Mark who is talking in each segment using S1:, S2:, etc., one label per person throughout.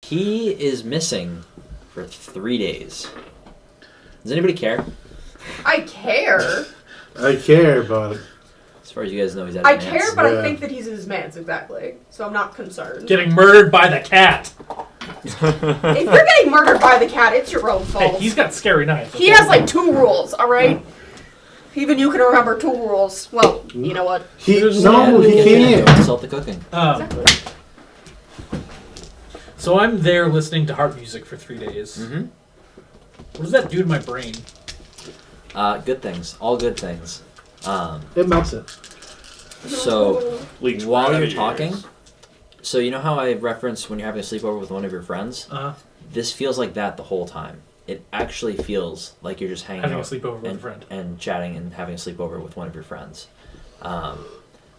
S1: He is missing for 3 days. Does anybody care?
S2: I care.
S3: I care, but...
S1: As far as you guys know, he's at
S2: I
S1: his
S2: care,
S1: manse.
S2: but I think that he's in his manse, exactly. So I'm not concerned.
S4: Getting murdered by the cat.
S2: If you're getting murdered by the cat, it's your own fault.
S4: Hey, he's got scary knives.
S2: He has like 2 rules, alright? Even you can remember 2 rules. Well, you know what?
S3: He
S1: Don't
S3: can't.
S1: insult the cooking.
S2: Exactly.
S4: So I'm there listening to harp music for 3 days.
S1: Mm-hmm.
S4: What does that do to my brain?
S1: Good things. All good things.
S3: It melts it.
S1: So,
S5: Leaks
S1: while
S5: right out
S1: you're
S5: of your
S1: talking,
S5: ears.
S1: so you know how I referenced when you're having a sleepover with one of your friends? This feels like that the whole time. It actually feels like you're just hanging
S4: Having a
S1: out
S4: sleepover with a friend.
S1: and chatting and having a sleepover with one of your friends.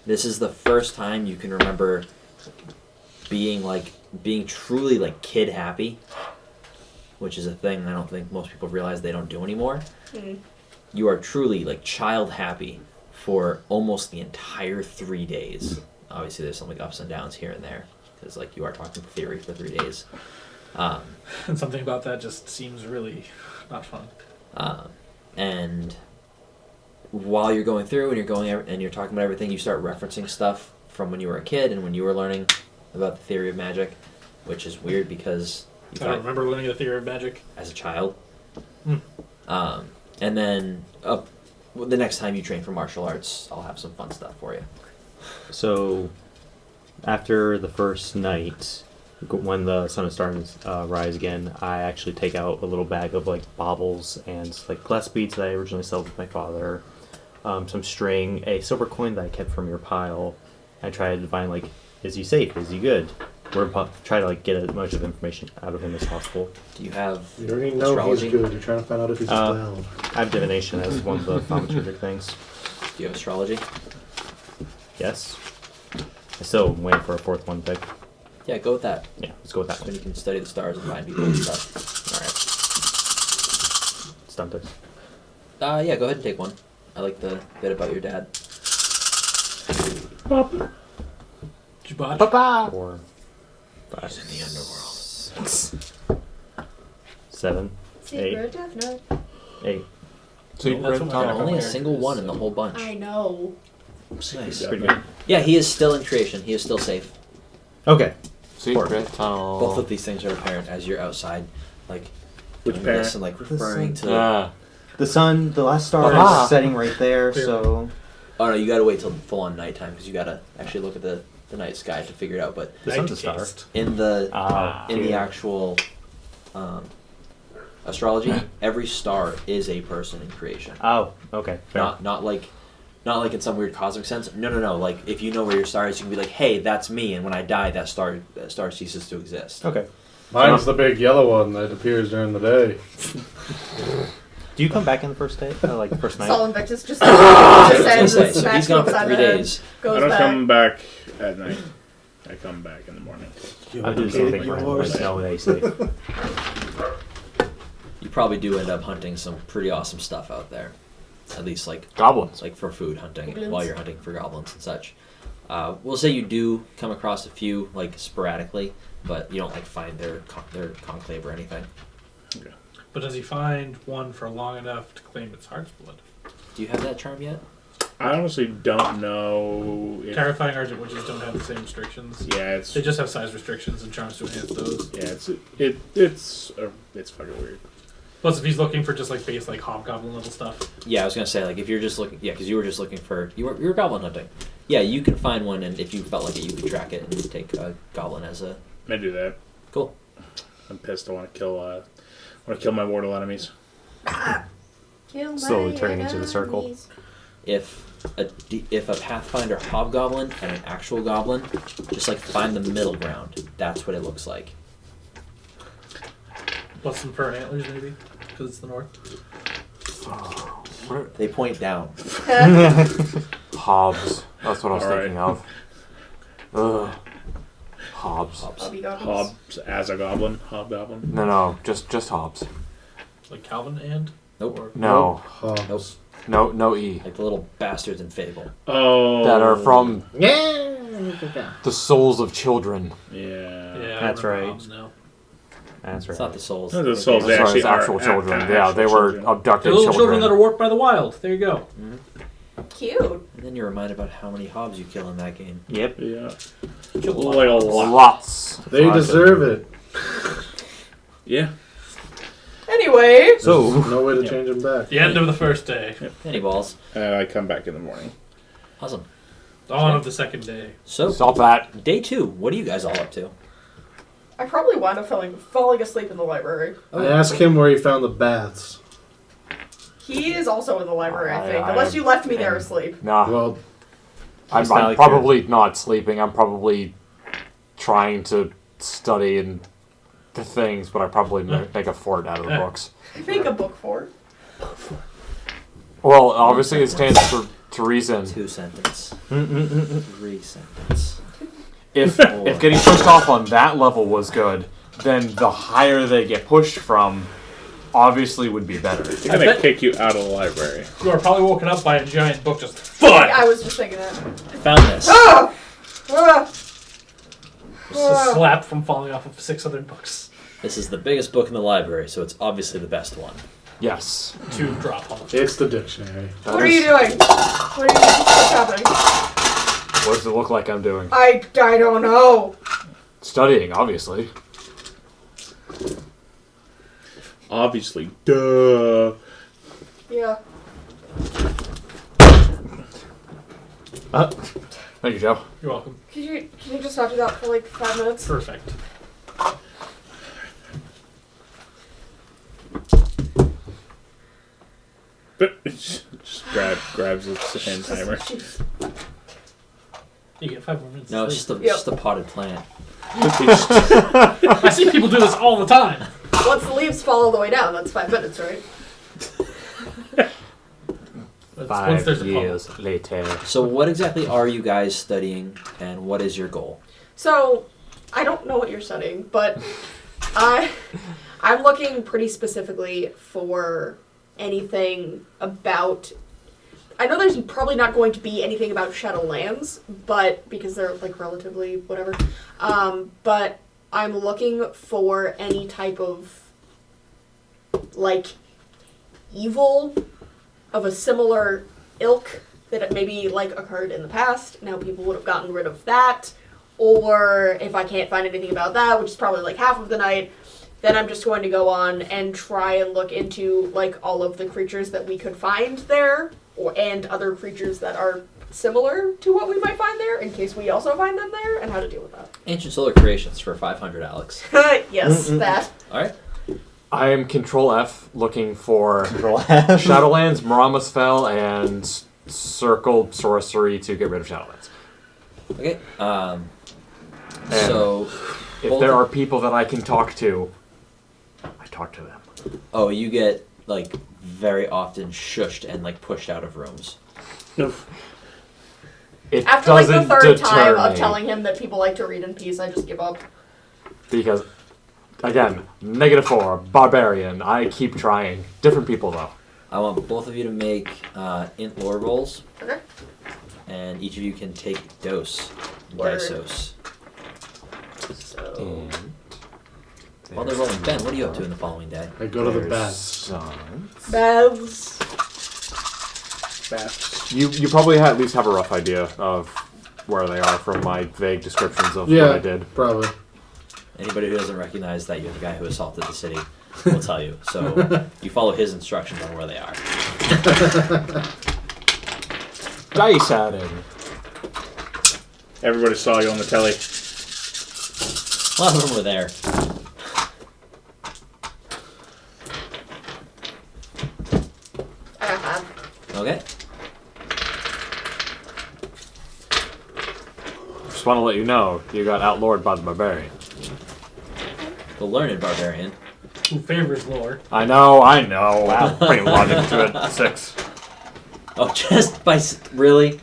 S1: This is the first time you can remember being truly like kid happy, which is a thing I don't think most people realize they don't do anymore.
S2: Mm.
S1: You are truly like child happy for almost the entire 3 days. Obviously, there's some like ups and downs here and there because like you are talking theory for 3 days.
S4: And something about that just seems really not fun.
S1: And while you're going through and you're talking about everything, you start referencing stuff from when you were a kid and when you were learning about the theory of magic, which is weird because
S4: I don't remember learning the theory of magic
S1: as a child.
S4: Mm.
S1: And then the next time you train for martial arts, I'll have some fun stuff for you.
S6: So, after the first night, when the sun is starting to rise again, I actually take out a little bag of like baubles and like glass beads that I originally sold with my father, some string, a silver coin that I kept from your pile. I try to divine like, is he safe? Is he good? Try to like get as much of information out of him as possible.
S1: Do you have
S3: You already know
S1: astrology?
S3: he's good. You're trying to find out if he's a clown.
S6: I have divination as one of the thaumaturgic things.
S1: Do you have astrology?
S6: Yes. I still am waiting for a 4th one pick.
S1: Yeah, go with that.
S6: Yeah, let's go with that
S1: Then
S6: one.
S1: you can study the stars and find people and stuff.
S6: Stunt it.
S1: All right. Yeah, go ahead and take one. I like the bit about your dad.
S4: Did you botch?
S6: 4, 5,
S1: He's in the underworld.
S6: 7, 8, 8.
S4: That's what my
S1: Only a
S4: dad
S1: single one in the whole bunch.
S2: I know.
S1: Nice.
S6: Pretty good.
S1: Yeah, he is still in creation. He is still safe.
S6: Okay.
S7: Secret tunnel.
S1: Both of these things are apparent as you're outside, like
S5: Which
S1: doing
S5: parent?
S1: this and like referring to.
S6: The sun, the last star
S7: Aha.
S6: is setting right there, so...
S1: Oh no, you gotta wait till full on nighttime because you gotta actually look at the night sky to figure it out. But
S6: The sun's a star.
S1: in the
S6: yeah.
S1: actual astrology, every star is a person in creation.
S6: Oh, okay. Fair.
S1: Not like in some weird cosmic sense. No. Like if you know where your star is, you can be like, hey, that's me, and when I die, that star ceases to exist.
S6: Okay.
S3: Mine's the big yellow one that appears during the day.
S6: Do you come back in the first day? Like the first night?
S2: Sol Invictus just
S1: I was
S2: sends
S1: gonna
S2: the
S1: say, so he's
S2: smack
S1: gone for
S2: upside
S1: 3
S2: the head,
S1: days.
S2: goes
S5: I don't
S2: back.
S5: come back at night. I come back in the morning.
S6: I do the same thing for him. Like, no, they safe.
S1: You probably do end up hunting some pretty awesome stuff out there. At least like
S7: Goblins.
S1: like for food hunting
S2: Goblins.
S1: while you're hunting for goblins and such. We'll say you do come across a few like sporadically, but you don't like find their conclave or anything.
S4: But does he find one for long enough to claim its heart's blood?
S1: Do you have that charm yet?
S5: I honestly don't know if...
S4: Terrifying Argent Witches don't have the same restrictions.
S5: Yeah, it's...
S4: They just have size restrictions and charms to enhance those.
S5: Yeah, it's fucking weird.
S4: Plus, if he's looking for just like base like hobgoblin level stuff.
S1: Yeah, I was gonna say like if you're just looking, yeah, because you were just looking for you were goblin hunting. Yeah, you can find one, and if you felt like it, you could track it and take a goblin as a.
S5: I do that.
S1: Cool.
S5: I'm pissed. I want to kill my mortal enemies.
S6: Slowly turning into the circle.
S1: If a Pathfinder hobgoblin and an actual goblin, just like find the middle ground. That's what it looks like.
S4: Plus some fur and antlers maybe, because it's the north.
S1: They point down.
S7: Hobbs. That's what I was
S5: All right.
S7: thinking of. Ugh. Hobbs.
S2: Bobby Goggins.
S5: Hobbs as a goblin. Hobgoblin.
S7: No, just Hobbs.
S4: Like Calvin and?
S1: Nope.
S4: Or
S7: No,
S3: Hobbs.
S7: no E.
S1: Like the little bastards in Fable.
S5: Oh.
S7: That are from
S3: Yeah.
S7: the souls of children.
S5: Yeah.
S4: yeah, I
S6: That's
S4: remember
S6: right.
S4: Hobbs now.
S6: That's right.
S1: It's not the souls.
S5: No, the souls
S7: Sorry,
S5: actually
S7: it's
S5: are
S7: actual children.
S5: actual
S7: Yeah, they were
S5: children.
S7: abducted
S4: They're little
S7: children.
S4: children that are warped by the wild. There you go.
S2: Cute.
S1: And then you're reminded about how many hobs you kill in that game.
S6: Yep.
S5: Yeah.
S4: Kill a lot.
S5: Like a lot.
S7: Lots.
S3: They
S7: Lots of
S3: deserve
S7: them.
S3: it.
S5: Yeah.
S2: Anyway,
S6: So-
S3: There's no way to change them back.
S4: The end of the first day.
S1: Any balls.
S5: And I come back in the morning.
S1: Awesome.
S4: Dawn of the second day.
S1: So,
S7: Stop that.
S1: day 2. What are you guys all up to?
S2: I probably wound up falling asleep in the library.
S3: I asked him where he found the baths.
S2: He is also in the library, I think.
S7: I-
S2: Unless you left me there asleep.
S7: Nah.
S3: Well,
S7: I'm,
S6: It's not
S7: I'm
S6: like
S7: probably not sleeping. I'm probably trying to study and the things, but I probably make a fort out of the books.
S2: Make a book for it.
S7: Well, obviously it stands to reason.
S1: 2 sentence. 3 sentence.
S7: If getting pushed off on that level was good, then the higher they get pushed from, obviously would be better.
S5: I'm going to kick you out of the library.
S4: You are probably woken up by a giant book just
S2: I was just thinking that.
S1: I found this.
S2: Ah! Ah!
S4: a slap from falling off of 6 other books.
S1: This is the biggest book in the library, so it's obviously the best one.
S7: Yes.
S4: To drop on.
S3: it's the dictionary.
S2: What are you doing? What's happening?
S7: What does it look like I'm doing?
S2: I don't know.
S7: Studying, obviously.
S5: Obviously. Duh.
S2: Yeah.
S7: Thank you, Joe.
S4: You're welcome.
S2: Can you just not do that for like 5 minutes?
S4: Perfect.
S5: Just grabs his hand timer.
S4: You get 5 more minutes.
S1: No,
S4: to
S1: it's
S4: sleep.
S1: just a potted plant.
S4: I see people do this all the time.
S2: Once the leaves fall all the way down, that's 5 minutes, right?
S4: Once there's a
S7: years later.
S1: So what exactly are you guys studying, and what is your goal?
S2: So, I don't know what you're studying, but I'm looking pretty specifically for anything about... I know there's probably not going to be anything about Shadowlands, but because they're like relatively whatever. But I'm looking for any type of like evil of a similar ilk that maybe like occurred in the past. Now people would have gotten rid of that. Or if I can't find anything about that, which is probably like half of the night, then I'm just going to go on and try and look into like all of the creatures that we could find there, and other creatures that are similar to what we might find there, in case we also find them there, and how to deal with that.
S1: Ancient Solar Creations for 500, Alex.
S2: Yes, that.
S1: Alright.
S7: I am Control F looking for
S6: Control F.
S7: Shadowlands, Maramas Fell, and Circle Sorcery to get rid of Shadowlands.
S1: Okay.
S7: And
S1: So...
S7: if there are people that I can talk to, I talk to them.
S1: Oh, you get, like, very often shushed and, like, pushed out of rooms.
S7: It
S2: After like the
S7: doesn't
S2: third time
S7: deter
S2: of
S7: me,
S2: telling him that people like to read in peace, I just give up.
S7: because, again, -4, Barbarian. I keep trying. Different people, though.
S1: I want both of you to make int lore rolls,
S2: Okay.
S1: and each of you can take dose.
S2: Word.
S1: Disos.
S2: So...
S1: While they're rolling, Ben, what are you up to in the following day?
S3: I go to the baths.
S7: Sun.
S2: Baths.
S5: Fast.
S7: You probably at least have a rough idea of where they are from my vague descriptions of what I did.
S3: Probably.
S1: Anybody who doesn't recognize that you're the guy who assaulted the city will tell you. So you follow his instructions on where they are.
S7: Dice adding.
S5: Everybody saw you on the telly.
S1: A lot of them were there.
S2: I got 5.
S1: Okay.
S7: Just want to let you know, you got outlawed by the Barbarian.
S1: The learned barbarian.
S4: Who favors lore?
S7: I know. Wow, pretty logic to it. 6.
S1: Oh, just by really?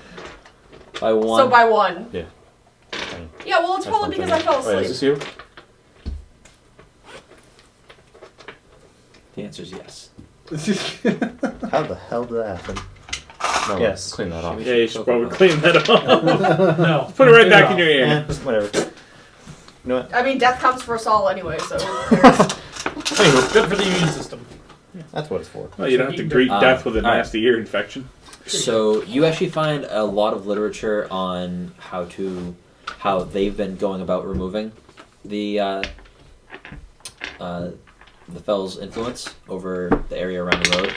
S1: By one?
S2: So by 1.
S7: Yeah.
S2: Yeah, well, it's probably because I fell asleep.
S7: Wait, is this you?
S1: The answer is yes.
S6: How the hell did that happen? No,
S7: Yes.
S6: clean that off.
S5: Yeah, you should probably clean that up.
S4: No.
S5: Put it right
S4: Clean
S5: back
S4: off.
S5: in your ear.
S6: Whatever. You know what?
S2: I mean, death comes for us all anyway, so.
S4: Anyway, good for the immune system.
S6: That's what it's for.
S5: Well, you don't have to greet death with a
S1: alright.
S5: nasty ear infection.
S1: So you actually find a lot of literature on how they've been going about removing the Fell's influence over the area around the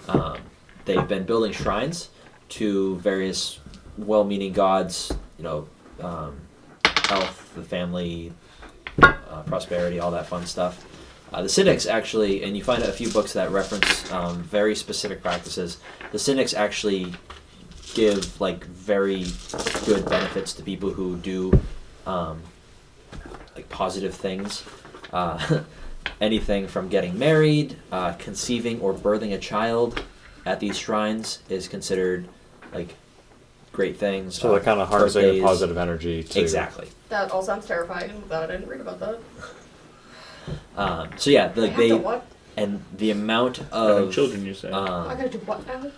S1: road. They've been building shrines to various well-meaning gods, health, the family, prosperity, all that fun stuff. The Cynics actually, and you find a few books that reference very specific practices. The Cynics actually give like very good benefits to people who do like positive things. Anything from getting married, conceiving or birthing a child at these shrines is considered like great things.
S7: So they're kind of harnessing
S1: birthdays.
S7: the positive energy. To...
S1: Exactly.
S2: That all sounds terrifying. I'm glad I didn't read about that.
S1: So yeah,
S2: I have to what?
S1: and the amount
S5: Having
S1: of
S5: children, you say.
S2: I gotta do what now?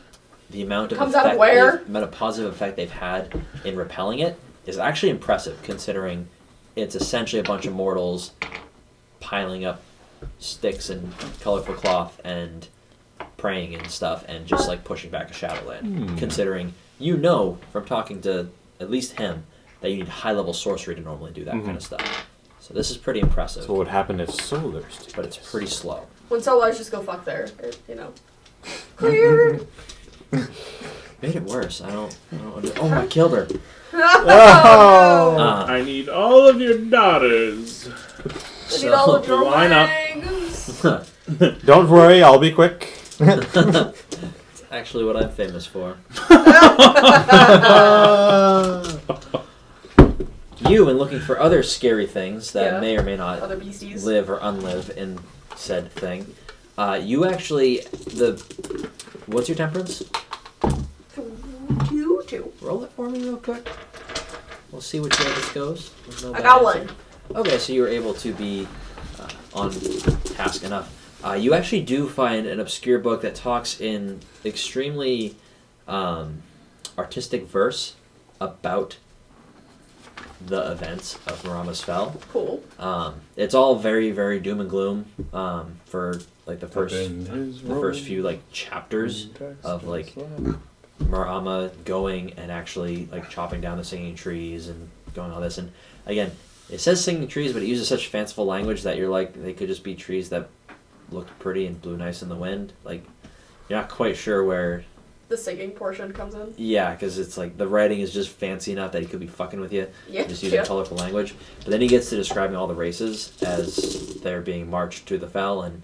S1: the amount of
S2: Comes out of
S1: effect
S2: where?
S1: the amount of positive effect they've had in repelling it is actually impressive, considering it's essentially a bunch of mortals piling up sticks and colorful cloth and praying and stuff and just like pushing back a Shadowland. Considering from talking to at least him that you need high level sorcery to normally do that kind of stuff. So this is pretty impressive.
S7: So what would happen if Solars did
S1: but it's
S7: this?
S1: pretty slow.
S2: When Solars just go fuck there, Clear!
S1: Made it worse. I don't oh, I killed her.
S2: Oh!
S5: I need all of your daughters.
S2: I need all of your
S5: line up.
S2: legs.
S6: Don't worry, I'll be quick.
S1: It's actually what I'm famous for. You, in looking for other scary things that
S2: Yeah.
S1: may or may not
S2: Other beasties.
S1: live or unlive in said thing, you actually what's your temperance?
S2: 2.
S1: Roll it for me real quick. We'll see which way this goes. There's no
S2: I
S1: bad
S2: got
S1: answer.
S2: one.
S1: Okay, so you were able to be on task enough. You actually do find an obscure book that talks in extremely artistic verse about the events of Marama's Fell.
S2: Cool.
S1: It's all very, very doom and gloom for like the first few like chapters of like Marama going and actually like chopping down the singing trees and going all this. And again, it says singing trees, but it uses such fanciful language that you're like, they could just be trees that looked pretty and blew nice in the wind. Like, you're not quite sure where.
S2: The singing portion comes in.
S1: Yeah, because it's like the writing is just fancy enough that he could be fucking with you.
S2: Yeah.
S1: Just using colorful language. But then he gets to describing all the races as they're being marched to the fell, and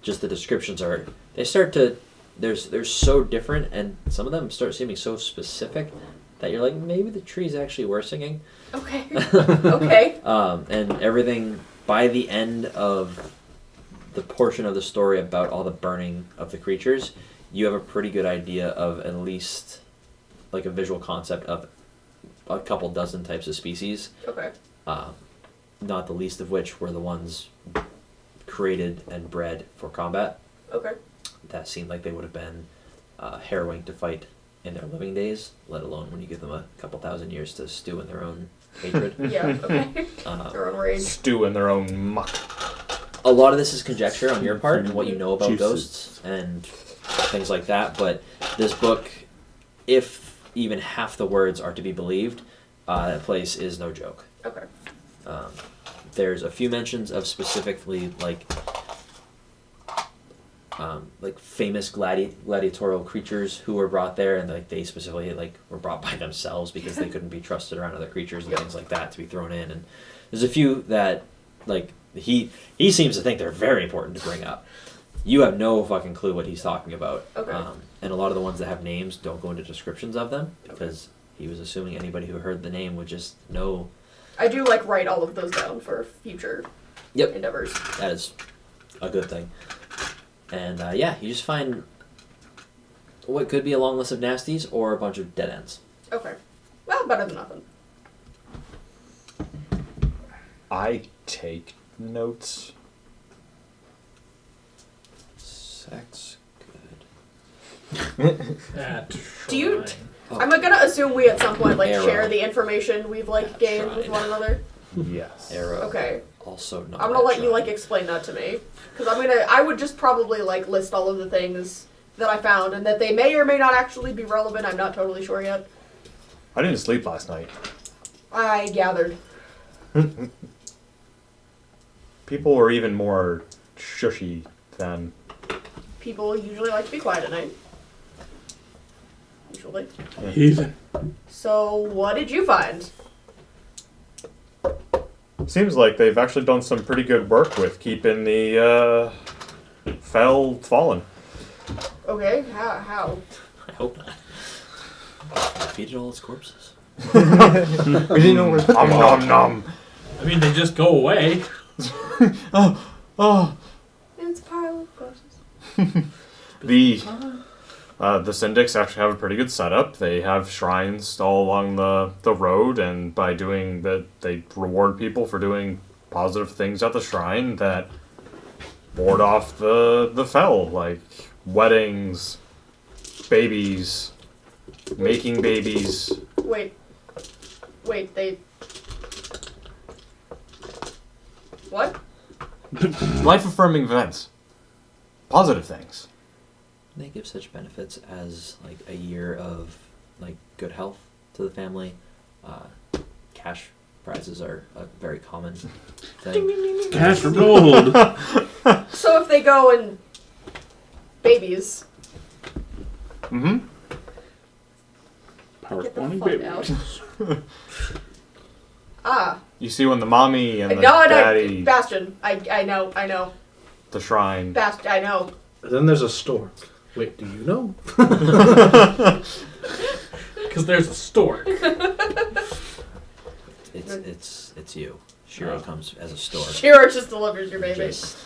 S1: just the descriptions are. They start to. They're so different, and some of them start seeming so specific that you're like, maybe the trees actually were singing.
S2: Okay. Okay.
S1: And everything by the end of the portion of the story about all the burning of the creatures, you have a pretty good idea of at least like a visual concept of a couple dozen types of species.
S2: Okay.
S1: Not the least of which were the ones created and bred for combat.
S2: Okay.
S1: That seemed like they would have been harrowing to fight in their living days, let alone when you give them a couple thousand years to stew in their own hatred.
S2: Yeah, okay. Their own rage.
S7: Stew in their own muck.
S1: A lot of this is conjecture on your part and what you know about
S5: Juices.
S1: ghosts and things like that, but this book, if even half the words are to be believed, that place is no joke.
S2: Okay.
S1: There's a few mentions of specifically like famous gladiatorial creatures who were brought there, and like they specifically like were brought by themselves because they couldn't be trusted around other creatures and things like that to be thrown in. And there's a few that like he seems to think they're very important to bring up. You have no fucking clue what he's talking about.
S2: Okay.
S1: And a lot of the ones that have names don't go into descriptions of them because he was assuming anybody who heard the name would just know.
S2: I do like write all of those down for future endeavors.
S1: That is a good thing. And yeah, you just find what could be a long list of nasties or a bunch of dead ends.
S2: Okay. Well, better than nothing.
S7: I take notes.
S1: Sex, good.
S2: Do you-
S4: Shrine.
S1: Oh.
S2: I'm gonna assume we at some point like
S1: Arrow.
S2: share the information we've like gained with
S1: Shrine.
S2: one another.
S6: Yes.
S1: Arrow.
S2: Okay.
S1: Also not.
S2: I'm gonna
S1: that
S2: let you
S1: shrine.
S2: explain that to me, because I would just probably list all of the things that I found, and that they may or may not actually be relevant. I'm not totally sure yet.
S6: I didn't sleep last night.
S2: I gathered.
S6: People were even more shushy than.
S2: People usually like to be quiet at night. Usually.
S5: Heathen.
S2: So, what did you find?
S6: Seems like they've actually done some pretty good work with keeping the fell fallen.
S2: Okay, how?
S1: I hope not. Defeated all its corpses.
S6: We didn't know where. Nom nom nom.
S4: I mean, they just go away.
S6: Oh.
S2: It's a pile of corpses.
S6: The syndics actually have a pretty good setup. They have shrines all along the road, and by doing that, they reward people for doing positive things at the shrine that ward off the fell, like weddings, babies, making babies.
S2: Wait, they... What?
S6: Life-affirming events. Positive things.
S1: They give such benefits as a year of good health to the family. Cash prizes are a very common thing.
S5: Cash for gold.
S2: So if they go and... babies...
S6: Mm-hmm.
S5: Power
S2: Get the
S5: 20
S2: fuck
S5: babies.
S2: Ah.
S6: You see when the mommy and the
S2: No,
S6: daddy,
S2: Bastion. I know.
S6: the shrine.
S2: Bastion, I know.
S3: Then there's a stork. Wait, do you know?
S4: Because there's a stork.
S1: It's you. Shiro comes as a stork.
S2: Shiro just delivers your baby.
S1: Just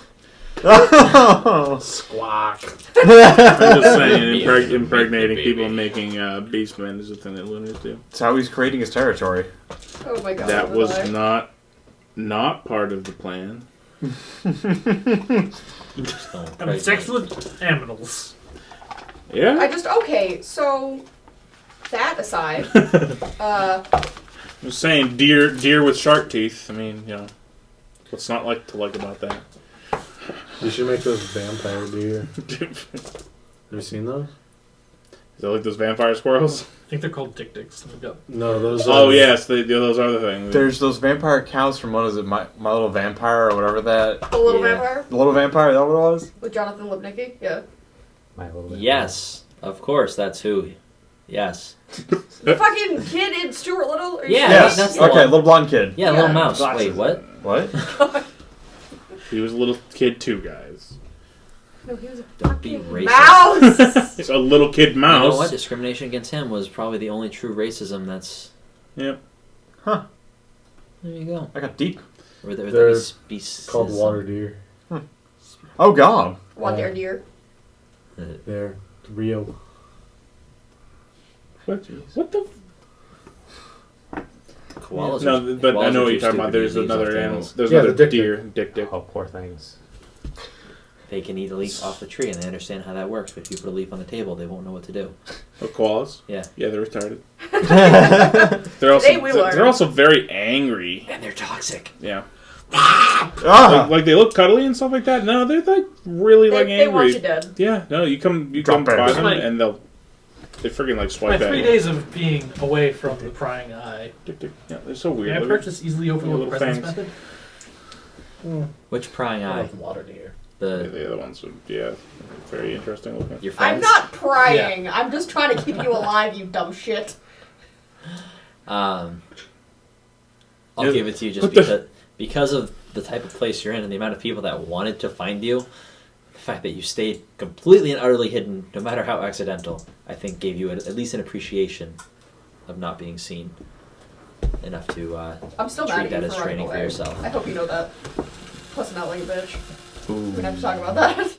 S3: Squawk.
S5: I'm just saying,
S1: Baby.
S5: impregnating
S1: Baby.
S5: people and making beast men is a thing that lunars do.
S6: That's how he's creating his territory.
S2: Oh my god.
S5: That was
S2: I?
S5: not part of the plan.
S1: just don't
S4: Having sex
S1: pregnant.
S4: with aminals.
S5: Yeah?
S2: Okay, so that aside,
S5: I'm just saying, deer with shark teeth. I mean, what's not like to like about that?
S3: You should make those vampire deer. Have you seen those?
S5: Is that like those vampire squirrels?
S4: I think they're called dick-dicks. They've got-
S3: No, those.
S5: Oh yes, those are the things.
S6: There's those vampire cows from, what is it, My Little Vampire or whatever that.
S2: the little
S1: Yeah.
S2: vampire
S6: The Little Vampire, is that what it was?
S2: with Jonathan Lipnicki. Yeah.
S6: My Little Vampire.
S1: Yes, of course, that's who. Yes.
S2: The fucking kid in Stuart Little. Or
S1: Yeah.
S6: Yes,
S1: that's the
S6: okay,
S1: one.
S6: little blonde kid.
S1: Yeah,
S2: Yeah.
S1: little mouse.
S6: Glasses.
S1: Wait, what?
S6: What?
S5: He was a little kid too, guys.
S2: No, he was a
S1: Don't be
S2: fucking
S1: racist.
S2: mouse.
S5: It's a little kid
S1: You
S5: mouse.
S1: know what? Discrimination against him was probably the only true racism that's.
S5: Yep.
S6: Huh.
S1: There you go.
S6: I got deep.
S1: Or there
S3: They're
S1: would be speciesism.
S3: called water deer.
S6: Oh, God.
S2: Water deer.
S3: They're real.
S5: What the?
S1: Koalas.
S5: No,
S1: are,
S5: but I
S1: koalas
S5: know
S1: are
S5: what
S1: too
S5: you're talking about.
S1: stupid to
S5: There's
S1: eat leaves
S5: another
S1: off
S5: animal.
S1: tables.
S5: There's
S3: Yeah,
S5: another
S3: the dick
S5: deer. Dick.
S6: Oh, poor things.
S1: They can eat a leaf off the tree and they understand how that works, but if you put a leaf on the table, they won't know what to do.
S5: Oh, koalas.
S1: Yeah.
S5: Yeah, they're retarded. They're also
S2: Today we learned.
S5: they're also very angry.
S1: And they're toxic.
S5: Yeah.
S6: Ah!
S5: Like they look cuddly and stuff like that. No, they're really
S2: They,
S5: like
S2: they want
S5: angry.
S2: you dead.
S5: Yeah. No, you come
S6: Drop
S5: by
S6: it.
S5: them
S4: Like-
S5: and they freaking like
S4: My
S5: swipe at
S4: 3
S5: you.
S4: days of being away from the prying eye.
S5: Tick, tick. Yeah, they're so weird.
S4: May I
S5: Look at-
S4: purchase easily overlooked
S5: little
S4: presence
S5: fangs.
S4: method?
S1: Which prying
S3: I
S1: eye?
S3: love water deer.
S1: The
S5: The other ones, very interesting looking.
S1: your friends?
S2: I'm not prying. I'm just trying to keep you alive, you dumb shit.
S1: I'll
S6: Yeah.
S1: give it to you just
S5: What the-
S1: because of the type of place you're in and the amount of people that wanted to find you. The fact that you stayed completely and utterly hidden, no matter how accidental, I think gave you at least an appreciation of not being seen enough to
S2: I'm still mad
S1: treat
S2: at
S1: that
S2: you
S1: as
S2: for running
S1: training for
S2: away.
S1: yourself.
S2: I hope you know that. Pussing out like a bitch.
S6: Ooh.
S2: We're gonna have to talk about that.